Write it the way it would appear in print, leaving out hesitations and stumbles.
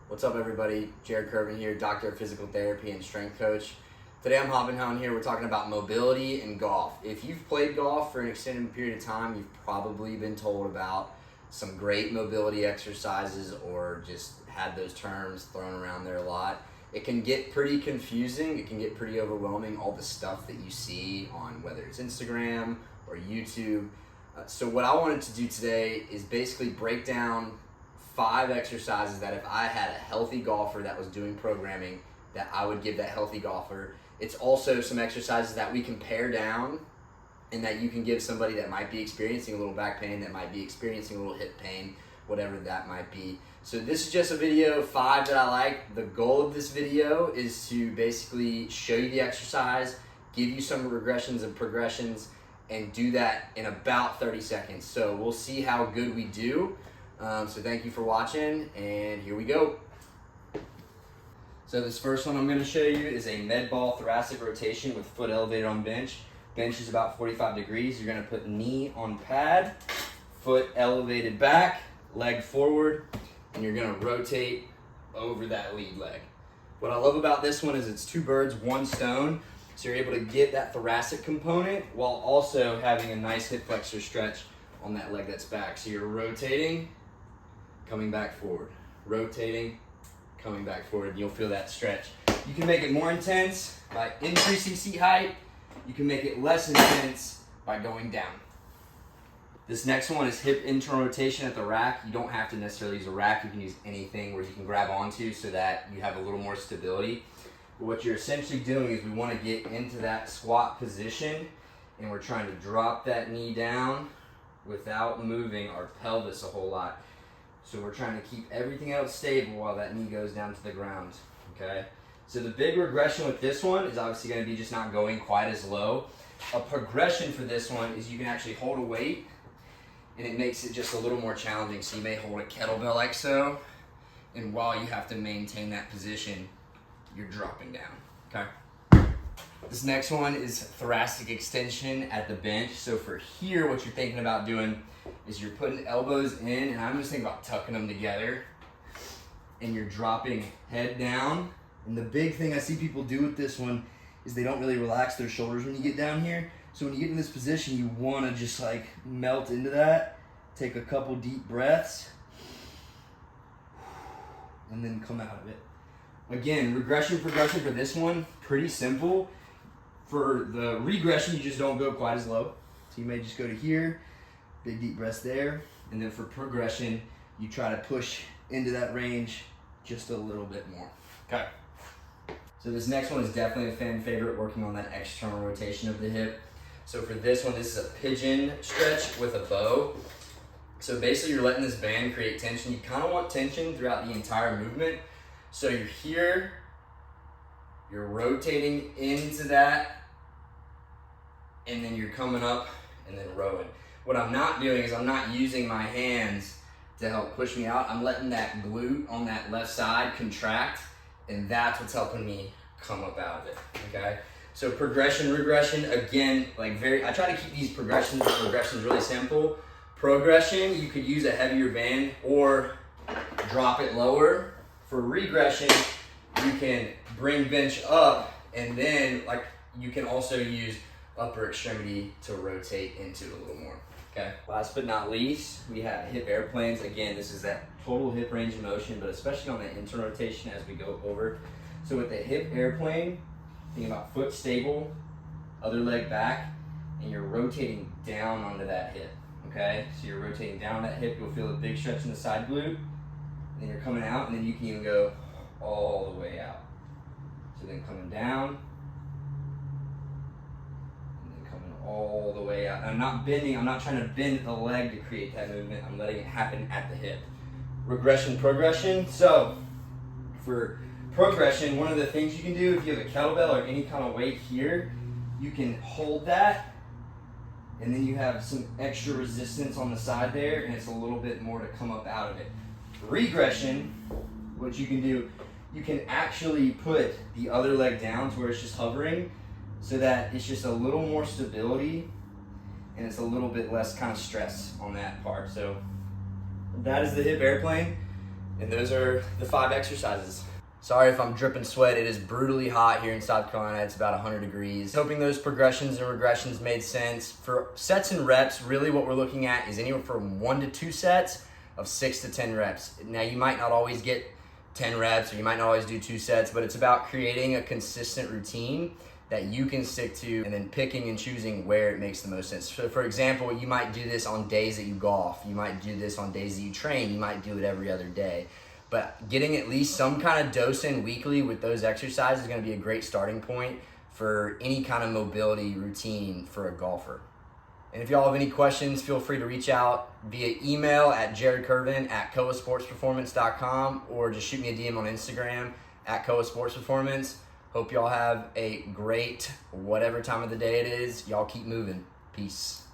What's up, everybody? Jared Kervin here, Doctor of Physical Therapy and Strength Coach. Today I'm hopping on here. We're talking about mobility and golf. If you've played golf for an extended period of time, you've probably been told about some great mobility exercises or just had those terms thrown around there a lot. It can get pretty confusing. It can get pretty overwhelming, all the stuff that you see on whether it's Instagram or YouTube. So what I wanted to do today is basically break down 5 exercises that if I had a healthy golfer that was doing programming, that I would give that healthy golfer. It's also some exercises that we can pare down and that you can give somebody that might be experiencing a little back pain, that might be experiencing a little hip pain, whatever that might be. So this is just a video of 5 that I like. The goal of this video is to basically show you the exercise, give you some regressions and progressions, and do that in about 30 seconds. So we'll see how good we do. So thank you for watching, and here we go. So this first one I'm going to show you is a med ball thoracic rotation with foot elevated on bench. Bench is about 45 degrees. You're going to put knee on pad, foot elevated back, leg forward, and you're going to rotate over that lead leg. What I love about this one is it's 2 birds, 1 stone. So you're able to get that thoracic component while also having a nice hip flexor stretch on that leg that's back. So you're rotating, coming back forward, rotating, coming back forward, and you'll feel that stretch. You can make it more intense by increasing seat height. You can make it less intense by going down. This next one is hip internal rotation at the rack. You don't have to necessarily use a rack. You can use anything where you can grab onto so that you have a little more stability. But what you're essentially doing is we want to get into that squat position, and we're trying to drop that knee down without moving our pelvis a whole lot. So we're trying to keep everything else stable while that knee goes down to the ground, okay? So the big regression with this one is obviously going to be just not going quite as low. A progression for this one is you can actually hold a weight, and it makes it just a little more challenging. So you may hold a kettlebell like so, and while you have to maintain that position, you're dropping down, okay? This next one is thoracic extension at the bench. So for here, what you're thinking about doing is you're putting elbows in, and I'm just thinking about tucking them together, and you're dropping head down. And the big thing I see people do with this one is they don't really relax their shoulders when you get down here. So when you get in this position, you want to just like melt into that, take a couple deep breaths, and then come out of it. Again, regression, progression for this one, pretty simple. For the regression, you just don't go quite as low. So you may just go to here, big deep breaths there. And then for progression, you try to push into that range just a little bit more. Okay. So this next one is definitely a fan favorite, working on that external rotation of the hip. So for this one, this is a pigeon stretch with a bow. So basically you're letting this band create tension. You kind of want tension throughout the entire movement. So you're here, you're rotating into that, and then you're coming up and then rowing. What I'm not doing is I'm not using my hands to help push me out. I'm letting that glute on that left side contract, and that's what's helping me come up out of it, okay? So progression, regression, again, I try to keep these progressions really simple. Progression, you could use a heavier band or drop it lower. For regression, you can bring bench up, and then you can also use upper extremity to rotate into it a little more, okay? Last but not least, we have hip airplanes. Again, this is that total hip range of motion, but especially on the internal rotation as we go over. So with the hip airplane, think about foot stable, other leg back, and you're rotating down onto that hip, okay? So you're rotating down that hip, you'll feel a big stretch in the side glute. And then you're coming out, and then you can even go all the way out. So then coming down, and then coming all the way out. And I'm not bending, I'm not trying to bend the leg to create that movement. I'm letting it happen at the hip. Regression, progression. So for progression, one of the things you can do if you have a kettlebell or any kind of weight here, you can hold that, and then you have some extra resistance on the side there, and it's a little bit more to come up out of it. Regression, what you can do, you can actually put the other leg down to where it's just hovering, so that it's just a little more stability and it's a little bit less kind of stress on that part. So that is the hip airplane. And those are the 5 exercises. Sorry if I'm dripping sweat. It is brutally hot here in South Carolina. It's about 100 degrees. Hoping those progressions and regressions made sense. For sets and reps, really what we're looking at is anywhere from 1 to 2 sets of 6 to 10 reps. Now you might not always get 10 reps or you might not always do 2 sets, but it's about creating a consistent routine that you can stick to and then picking and choosing where it makes the most sense. So for example, you might do this on days that you golf. You might do this on days that you train. You might do it every other day. But getting at least some kind of dose in weekly with those exercises is going to be a great starting point for any kind of mobility routine for a golfer. And if y'all have any questions, feel free to reach out via email at jaredcurvin@koasportsperformance.com or just shoot me a DM on Instagram at koasportsperformance. Hope y'all have a great whatever time of the day it is. Y'all keep moving. Peace.